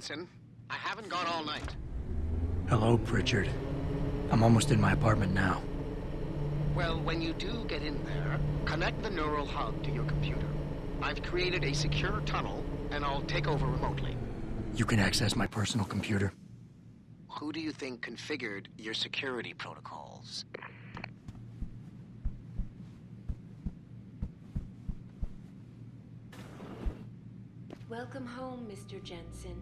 Jensen. I haven't gone all night. Hello, Pritchard. I'm almost in my apartment now. Well, when you do get in there, connect the neural hub to your computer. I've created a secure tunnel, and I'll take over remotely. You can access my personal computer. Who do you think configured your security protocols? Welcome home, Mr. Jensen.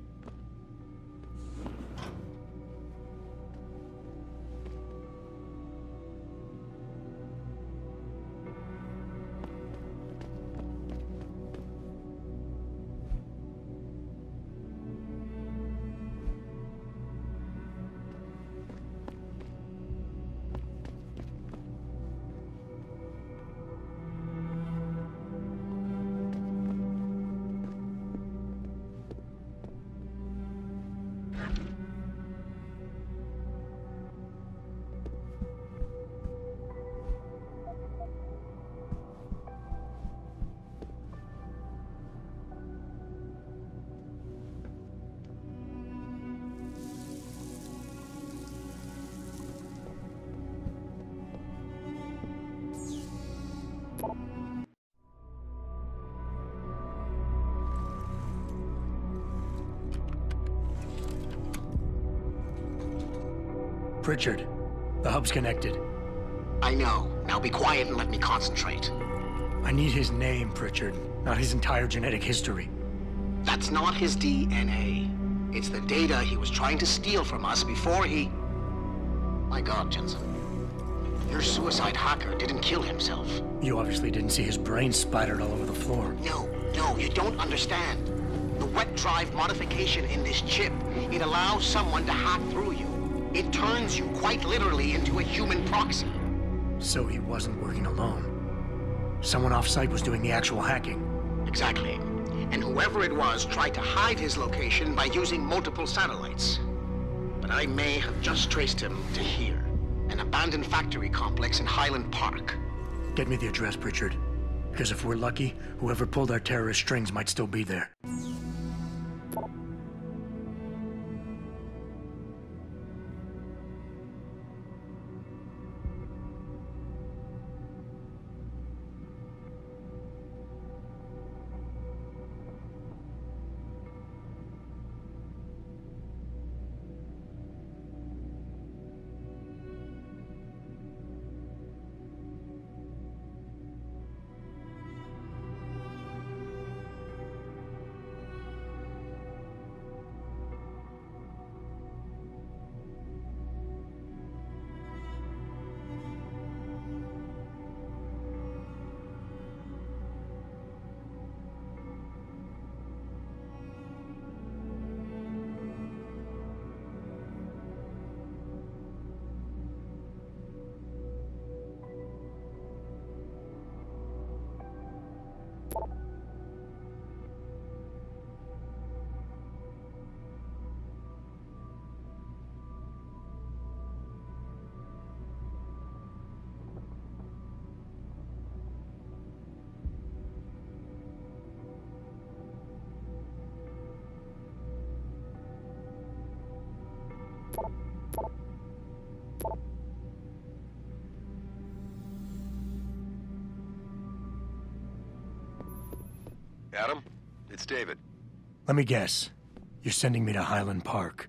Pritchard, the hub's connected. I know. Now be quiet and let me concentrate. I need his name, Pritchard, not his entire genetic history. That's not his DNA. It's the data he was trying to steal from us before he... My God, Jensen. Your suicide hacker didn't kill himself. You obviously didn't see his brain splattered all over the floor. No, you don't understand. The wet drive modification in this chip, it allows someone to hack through you. It turns you quite literally into a human proxy. So he wasn't working alone. Someone off-site was doing the actual hacking. Exactly. And whoever it was tried to hide his location by using multiple satellites. But I may have just traced him to here, an abandoned factory complex in Highland Park. Get me the address, Pritchard. Because if we're lucky, whoever pulled our terrorist strings might still be there. Adam, it's David. Let me guess. You're sending me to Highland Park.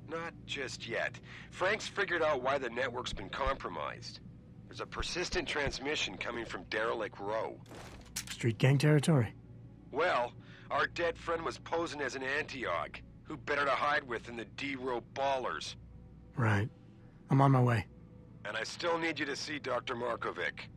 Not just yet. Frank's figured out why the network's been compromised. There's a persistent transmission coming from Derelict Row. Street gang territory? Well, our dead friend was posing as an anti-aug. Who better to hide with than the D-Row ballers? Right. I'm on my way. And I still need you to see Dr. Markovic.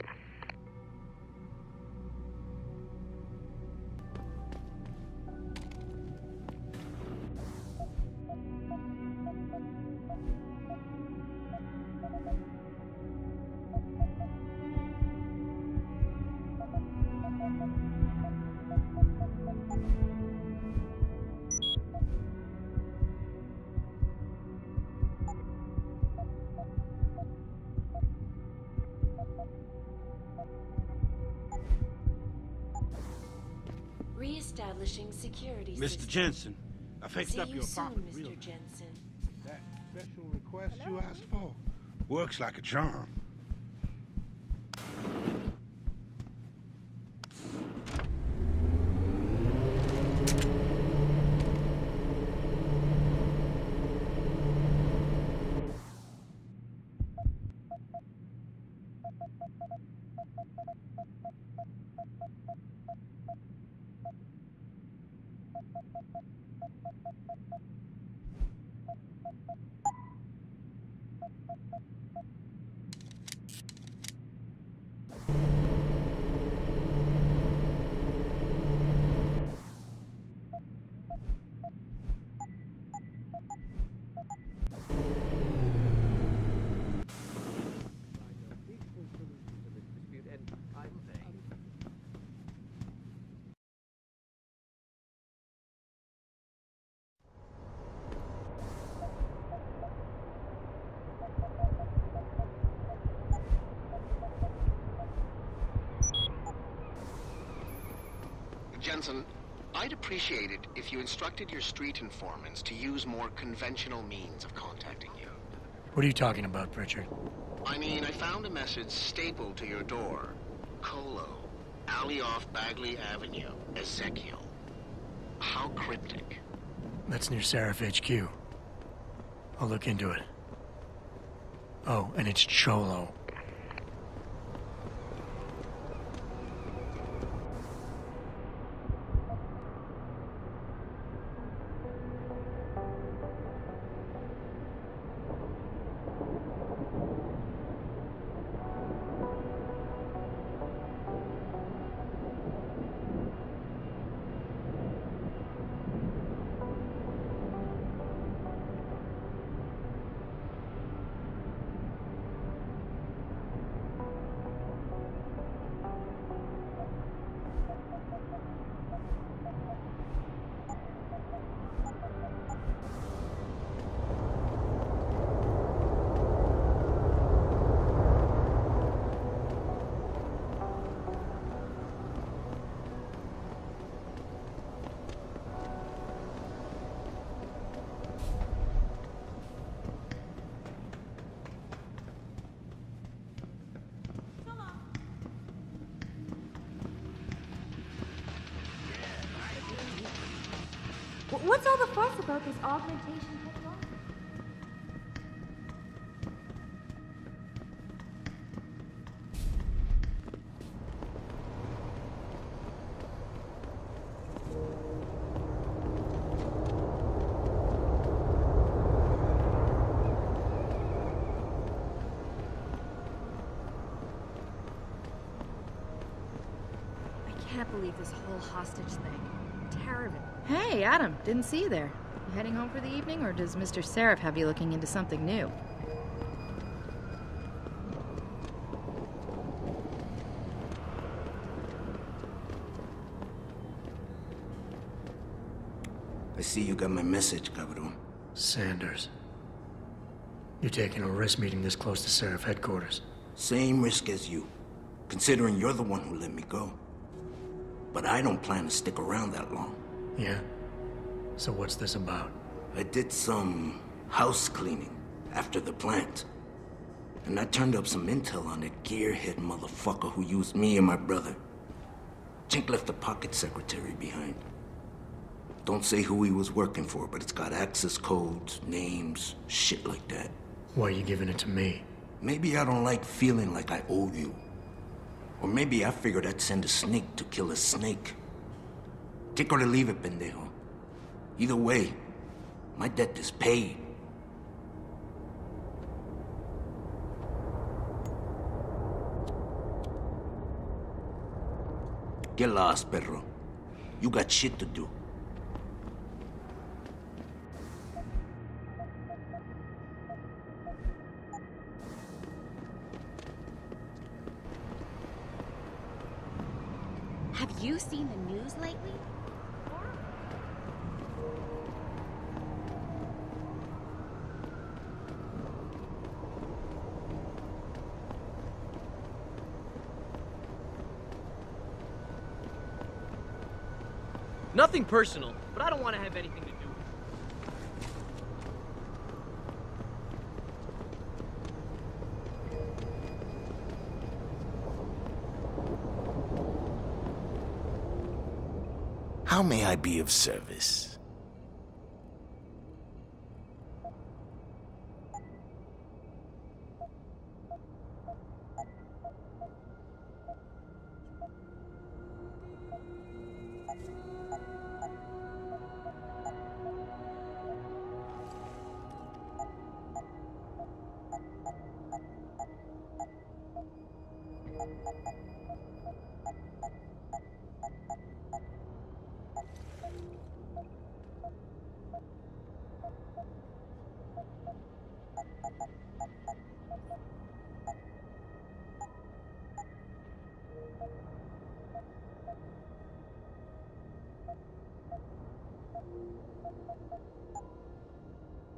Re-establishing security Mr. system. Jensen, I fixed See up you your soon, apartment real Mr. nice. Jensen. That special request you asked for works like a charm. Jensen, I'd appreciate it if you instructed your street informants to use more conventional means of contacting you. What are you talking about, Pritchard? I mean, I found a message stapled to your door. Colo, alley off Bagley Avenue, Ezekiel. How cryptic. That's near Seraph HQ. I'll look into it. Oh, and it's Cholo. What's all the fuss about this augmentation technology? I can't believe this whole hostage thing. Terrible. Hey, Adam, didn't see you there. You heading home for the evening, or does Mr. Seraph have you looking into something new? I see you got my message, Cabrón. Sanders. You're taking a risk meeting this close to Seraph headquarters. Same risk as you, considering you're the one who let me go. But I don't plan to stick around that long. Yeah? So what's this about? I did some house cleaning after the plant. And I turned up some intel on that gearhead motherfucker who used me and my brother. Chink left the pocket secretary behind. Don't say who he was working for, but it's got access codes, names, shit like that. Why are you giving it to me? Maybe I don't like feeling like I owe you. Or maybe I figured I'd send a snake to kill a snake. Take or to leave it, pendejo. Either way, my debt is paid. Get lost, perro. You got shit to do. Have you seen the news lately? Nothing personal, but I don't want to have anything to do with it. How may I be of service?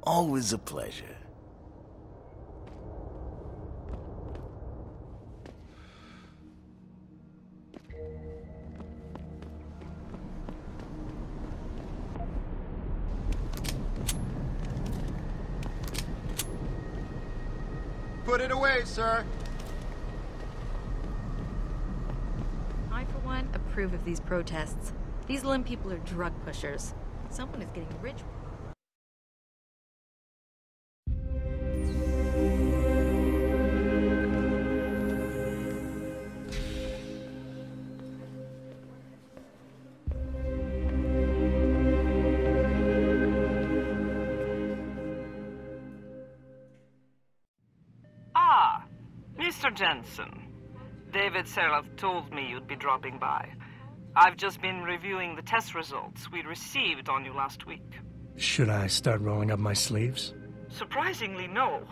Always a pleasure. Put it away, sir. I, for one, approve of these protests. These limb people are drug pushers. Someone is getting rich. Mr. Jensen, David Seraph told me you'd be dropping by. I've just been reviewing the test results we received on you last week. Should I start rolling up my sleeves? Surprisingly, no.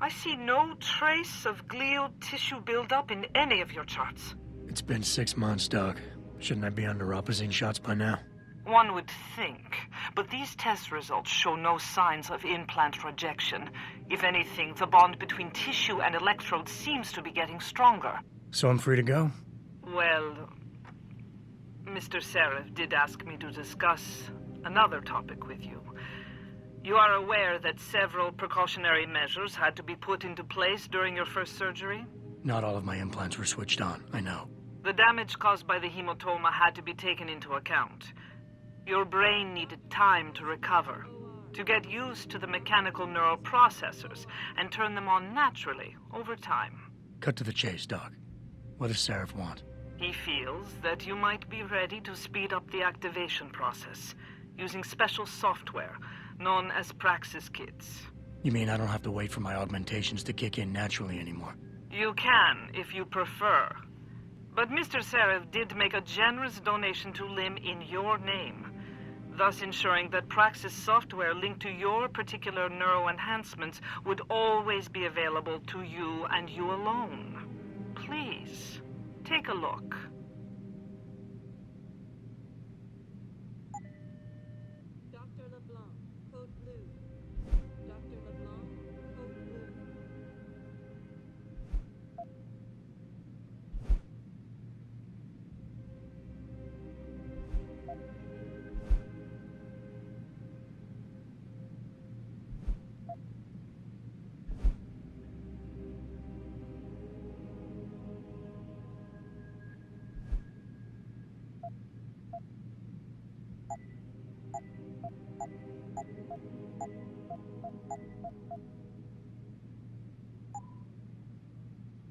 I see no trace of glial tissue buildup in any of your charts. It's been 6 months, Doc. Shouldn't I be under Opposine shots by now? One would think, but these test results show no signs of implant rejection. If anything, the bond between tissue and electrodes seems to be getting stronger. So I'm free to go? Well, Mr. Seraph did ask me to discuss another topic with you. You are aware that several precautionary measures had to be put into place during your first surgery? Not all of my implants were switched on, I know. The damage caused by the hematoma had to be taken into account. Your brain needed time to recover, to get used to the mechanical neural processors and turn them on naturally over time. Cut to the chase, Doc. What does Seraph want? He feels that you might be ready to speed up the activation process using special software known as Praxis Kits. You mean I don't have to wait for my augmentations to kick in naturally anymore? You can, if you prefer. But Mr. Seraph did make a generous donation to LIM in your name, thus ensuring that Praxis software linked to your particular neuro enhancements would always be available to you and you alone. Please, take a look. Dr. LeBlanc, code blue. Dr. LeBlanc, code blue.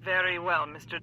Very well, Mr.